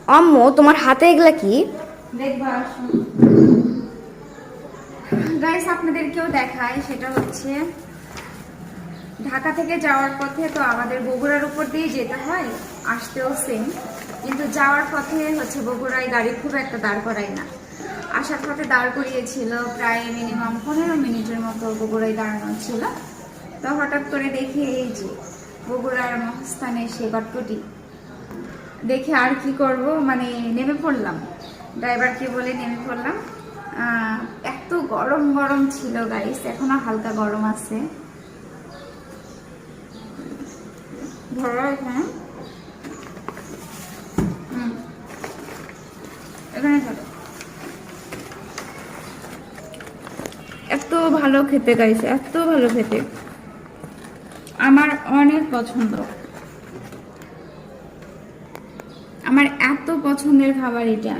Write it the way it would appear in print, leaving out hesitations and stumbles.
আম্মু তোমার হাতে এগুলা কি? দেখবা গাইস, আপনাদেরকেও দেখায়। সেটা হচ্ছে ঢাকা থেকে যাওয়ার পথে তো আমাদের বগুড়ার উপর দিয়ে যেতে হয়, আসতেও সেম, কিন্তু যাওয়ার পথে হচ্ছে বগুড়ায় গাড়ি খুব একটা দাঁড় করায় না। আসার পথে দাঁড় করিয়েছিল, প্রায় মিনিমাম 15 মিনিটের মতো বগুড়ায় দাঁড়ানো ছিল। তো হঠাৎ করে দেখি এই যে বগুড়ার মহাস্থানের সে গটপটি দেখে আর কি করব, মানে নেমে পড়লাম, ড্রাইভারকে বলে নেমে পড়লাম। এত গরম গরম ছিল গাইস, এখনো হালকা গরম আছে। ধরো এখানে, এখানে ধরো। এত ভালো খেতে গাইস, এত ভালো খেতে, আমার অনেক পছন্দ। আমার এত পছন্দের খাবার এটা।